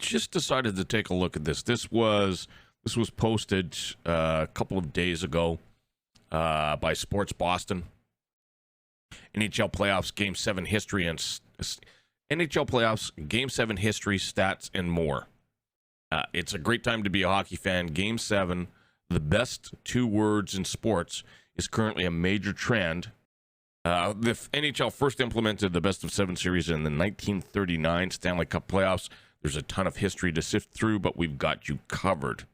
just decided to take a look at this. This was posted a couple of days ago by Sports Boston. NHL playoffs, Game 7 history, and NHL playoffs, Game 7 history, stats, and more. It's a great time to be a hockey fan. Game 7, the best 2 words in sports, is currently a major trend. The NHL first implemented the best of 7 series in the 1939 Stanley Cup playoffs. There's a ton of history to sift through, but we've got you covered.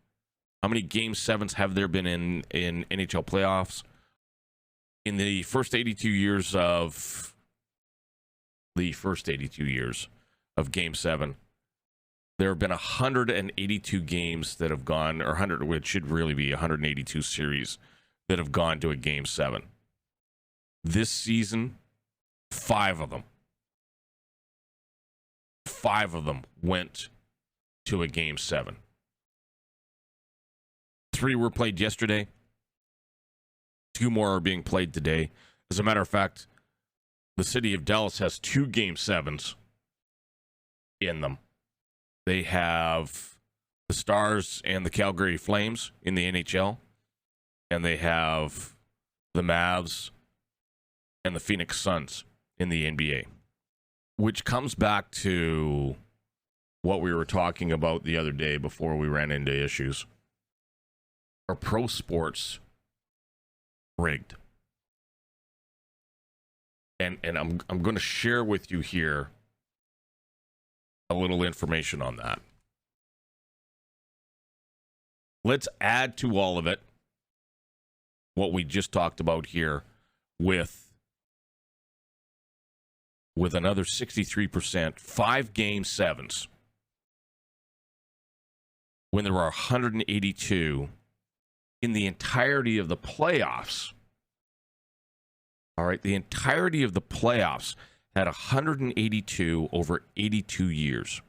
How many Game 7s have there been in NHL playoffs? In the first 82 years of Game 7, there have been 182 games that have gone, or 100, which should really be 182 series that have gone to a Game 7. This season, 5 of them. 5 of them went to a Game 7. 3 were played yesterday. 2 more are being played today. As a matter of fact, the city of Dallas has 2 Game 7s in them. They have the Stars and the Calgary Flames in the NHL, and they have the Mavs and the Phoenix Suns in the NBA, which comes back to what we were talking about the other day before we ran into issues. Are pro sports rigged? And I'm going to share with you here a little information on that. Let's add to all of it what we just talked about here with another 63%, 5 Game 7s, when there are 182 in the entirety of the playoffs. All right, the entirety of the playoffs had 182 over 82 years.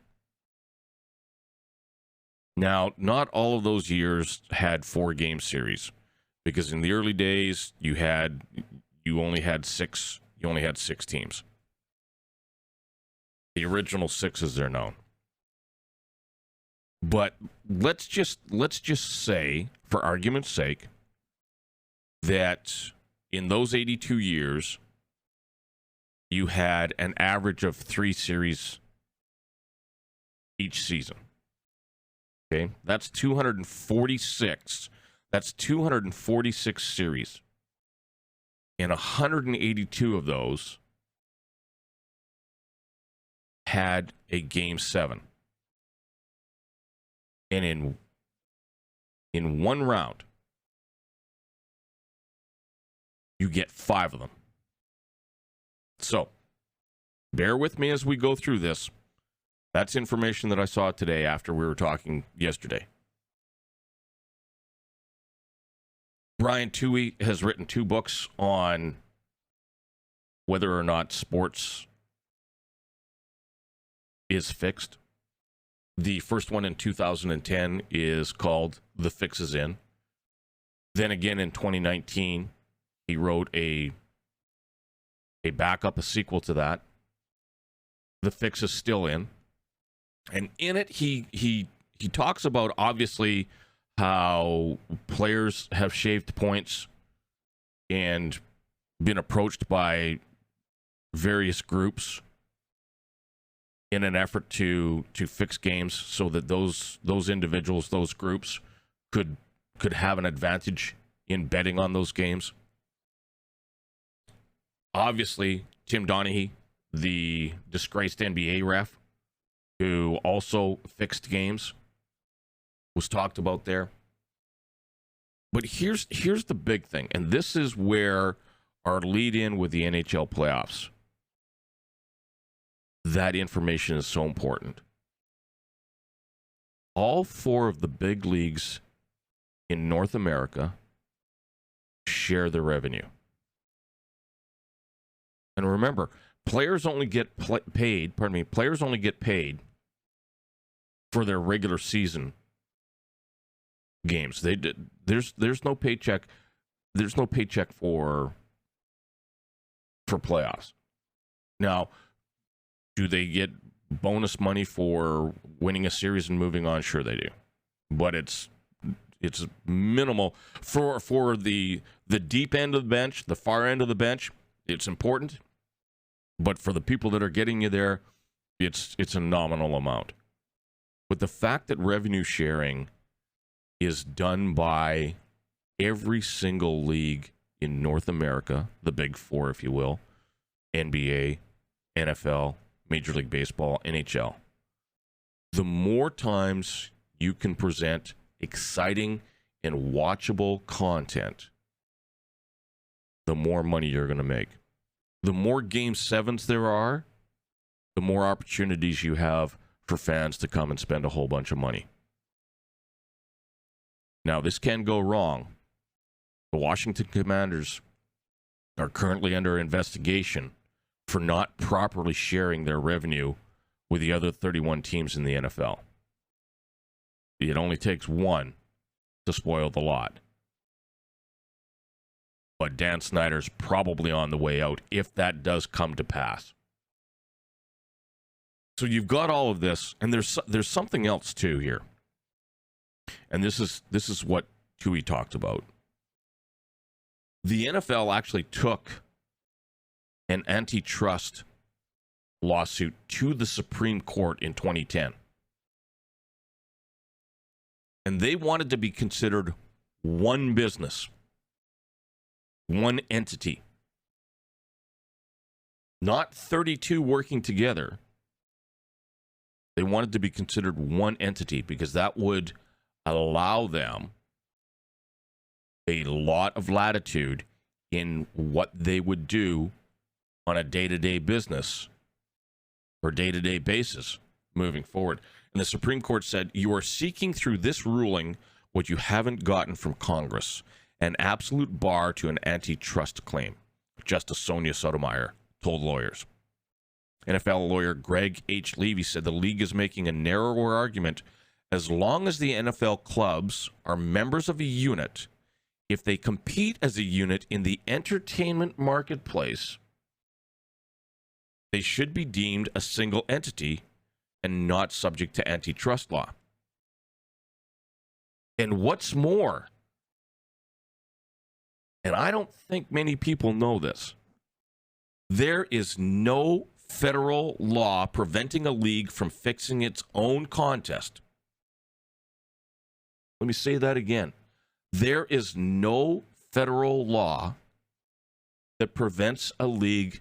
Now, not all of those years had 4-game series, because in the early days you only had 6 teams. The original 6 as they're known. But let's just say, for argument's sake, that in those 82 years, you had an average of 3 series each season. Okay, that's 246. That's 246 series. And 182 of those had a Game 7. And in one round, you get 5 of them. So, bear with me as we go through this. That's information that I saw today after we were talking yesterday. Brian Toohey has written 2 books on whether or not sports is fixed. The first one in 2010 is called The Fix Is In. Then again in 2019, he wrote a backup, a sequel to that. The Fix Is Still In. And in it, he talks about, obviously, how players have shaved points and been approached by various groups in an effort to fix games so that those individuals, those groups, could have an advantage in betting on those games. Obviously, Tim Donaghy, the disgraced NBA ref, who also fixed games, was talked about there. But here's the big thing, and this is where our lead in with the NHL playoffs. That information is so important. All 4 of the big leagues in North America share the revenue. And remember, players only get paid for their regular season games. There's no paycheck. There's no paycheck for playoffs. Now, do they get bonus money for winning a series and moving on? Sure they do. But it's minimal. For the deep end of the bench, the far end of the bench, it's important. But for the people that are getting you there, it's a nominal amount. But the fact that revenue sharing is done by every single league in North America, the big four, if you will, NBA, NFL, Major League Baseball, NHL, the more times you can present exciting and watchable content, the more money you're going to make. The more Game 7s there are, the more opportunities you have for fans to come and spend a whole bunch of money. Now, this can go wrong. The Washington Commanders are currently under investigation for not properly sharing their revenue with the other 31 teams in the NFL. It only takes one to spoil the lot. But Dan Snyder's probably on the way out if that does come to pass. So you've got all of this, and there's something else too here. And this is what Tui talked about. The NFL actually took an antitrust lawsuit to the Supreme Court in 2010. And they wanted to be considered one business, one entity, not 32 working together. They wanted to be considered one entity because that would allow them a lot of latitude in what they would do on a day-to-day business or day-to-day basis moving forward. And the Supreme Court said, you are seeking through this ruling what you haven't gotten from Congress, an absolute bar to an antitrust claim, Justice Sonia Sotomayor told lawyers. NFL lawyer Greg H. Levy said the league is making a narrower argument as long as the NFL clubs are members of a unit. If they compete as a unit in the entertainment marketplace, they should be deemed a single entity and not subject to antitrust law. And what's more, and I don't think many people know this, there is no federal law preventing a league from fixing its own contest. Let me say that again. There is no federal law that prevents a league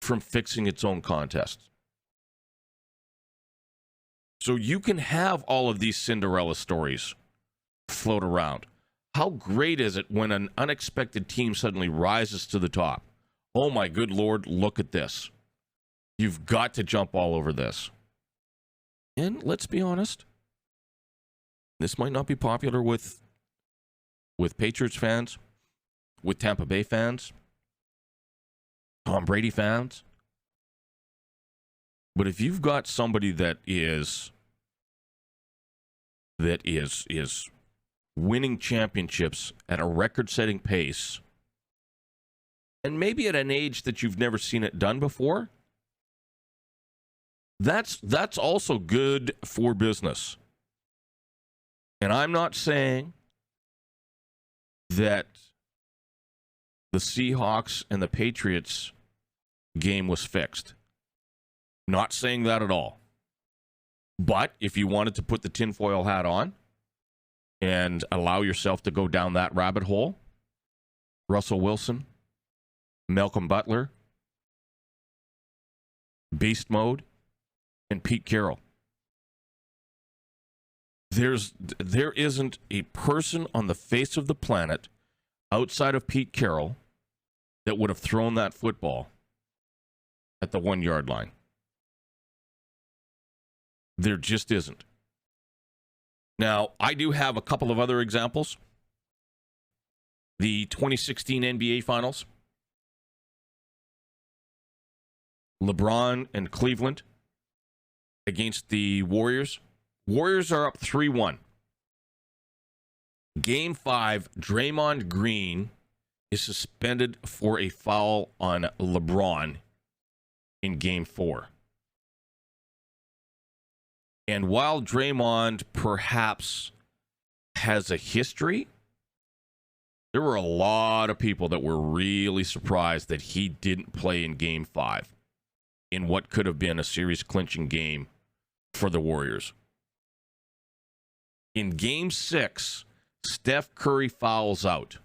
from fixing its own contest. So you can have all of these Cinderella stories float around. How great is it when an unexpected team suddenly rises to the top? Oh my good Lord, look at this. You've got to jump all over this. And let's be honest, this might not be popular with Patriots fans, with Tampa Bay fans, Tom Brady fans. But if you've got somebody that is winning championships at a record-setting pace, and maybe at an age that you've never seen it done before, that's also good for business. And I'm not saying that the Seahawks and the Patriots game was fixed. Not saying that at all. But if you wanted to put the tinfoil hat on and allow yourself to go down that rabbit hole, Russell Wilson, Malcolm Butler, Beast Mode, and Pete Carroll. There isn't a person on the face of the planet outside of Pete Carroll that would have thrown that football at the 1 yard line. There just isn't. Now, I do have a couple of other examples. The 2016 NBA Finals. LeBron and Cleveland against the Warriors. Warriors are up 3-1. Game 5, Draymond Green is suspended for a foul on LeBron in Game 4. And while Draymond perhaps has a history, there were a lot of people that were really surprised that he didn't play in Game 5 in what could have been a series-clinching game for the Warriors. In Game 6, Steph Curry fouls out,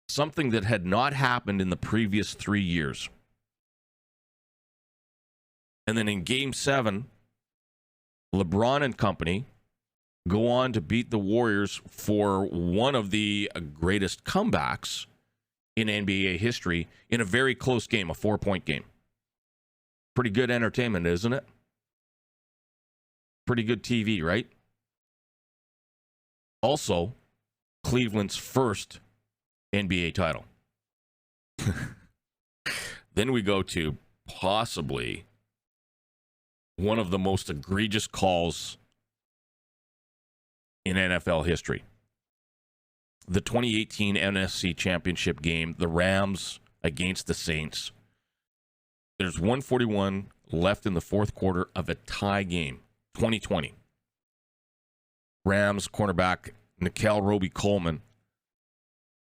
something that had not happened in the previous 3 years. And then in Game 7, LeBron and company go on to beat the Warriors for one of the greatest comebacks in NBA history in a very close game, a 4-point game. Pretty good entertainment, isn't it? Pretty good TV, right? Also, Cleveland's first NBA title. Then we go to possibly one of the most egregious calls in NFL history. The 2018 NFC Championship game, the Rams against the Saints. There's 1:41 left in the fourth quarter of a tie game, 2020. Rams cornerback Nikel Roby-Coleman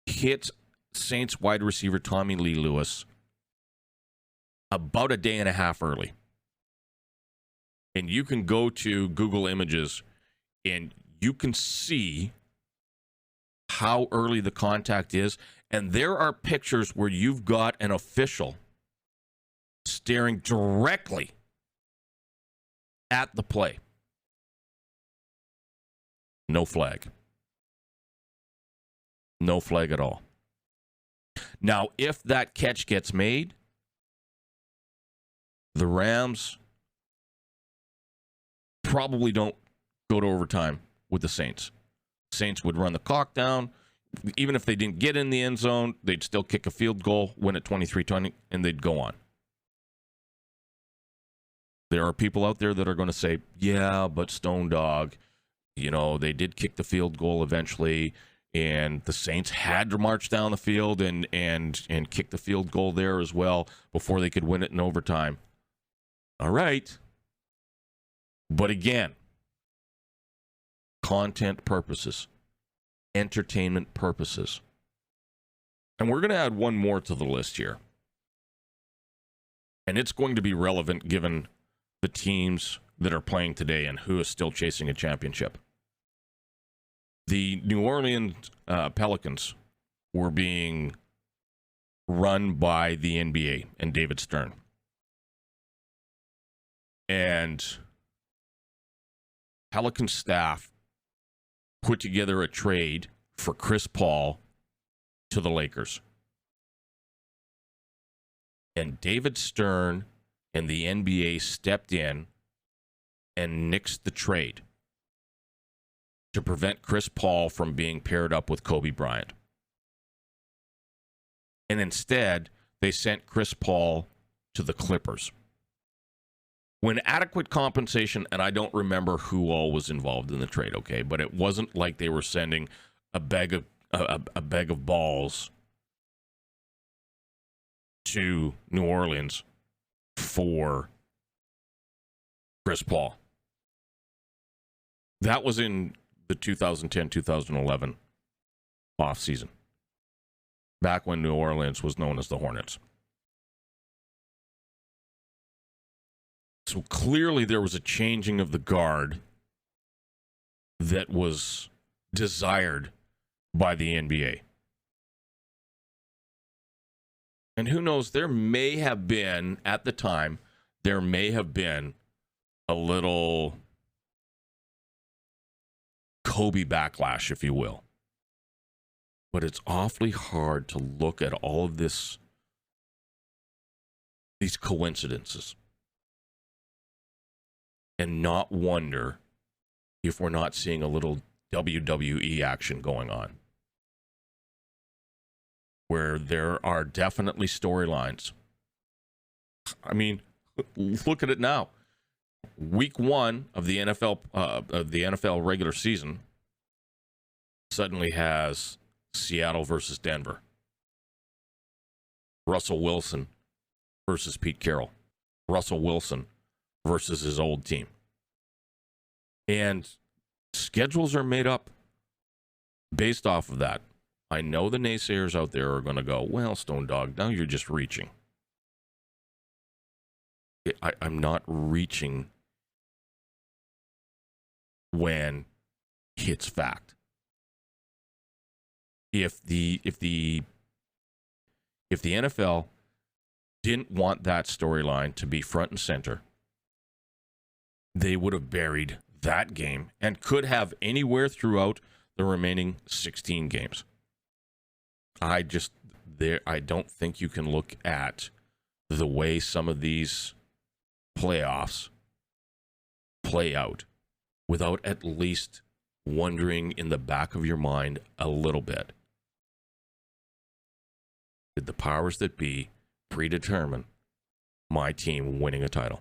hits Saints wide receiver Tommy Lee Lewis about a day and a half early. And you can go to Google Images and you can see how early the contact is. And there are pictures where you've got an official staring directly at the play. No flag. No flag at all. Now, if that catch gets made, the Rams probably don't go to overtime with the Saints. Saints would run the clock down. Even if they didn't get in the end zone, they'd still kick a field goal, win at 23-20, and they'd go on. There are people out there that are going to say, yeah, but Stone Dog, you know, they did kick the field goal eventually, and the Saints had to march down the field and kick the field goal there as well before they could win it in overtime. All right. But again, content purposes, entertainment purposes. And we're going to add one more to the list here. And it's going to be relevant given the teams that are playing today and who is still chasing a championship. The New Orleans Pelicans were being run by the NBA and David Stern. And Pelican staff put together a trade for Chris Paul to the Lakers. And David Stern and the NBA stepped in and nixed the trade to prevent Chris Paul from being paired up with Kobe Bryant. And instead, they sent Chris Paul to the Clippers. When adequate compensation, and I don't remember who all was involved in the trade, okay, but it wasn't like they were sending a bag of balls to New Orleans for Chris Paul. That was in the 2010-2011 offseason, back when New Orleans was known as the Hornets. So clearly there was a changing of the guard that was desired by the NBA. And who knows, there may have been, at the time, there may have been a little Kobe backlash, if you will. But it's awfully hard to look at all of these coincidences and not wonder if we're not seeing a little WWE action going on, where there are definitely storylines. I mean, look at it now. Week 1 of the NFL regular season suddenly has Seattle versus Denver. Russell Wilson versus Pete Carroll. Russell Wilson versus his old team. And schedules are made up based off of that. I know the naysayers out there are going to go, well, Stone Dog, now you're just reaching. I'm not reaching when it's fact. If the NFL didn't want that storyline to be front and center, they would have buried that game and could have anywhere throughout the remaining 16 games. I don't think you can look at the way some of these playoffs play out without at least wondering in the back of your mind a little bit. Did the powers that be predetermine my team winning a title?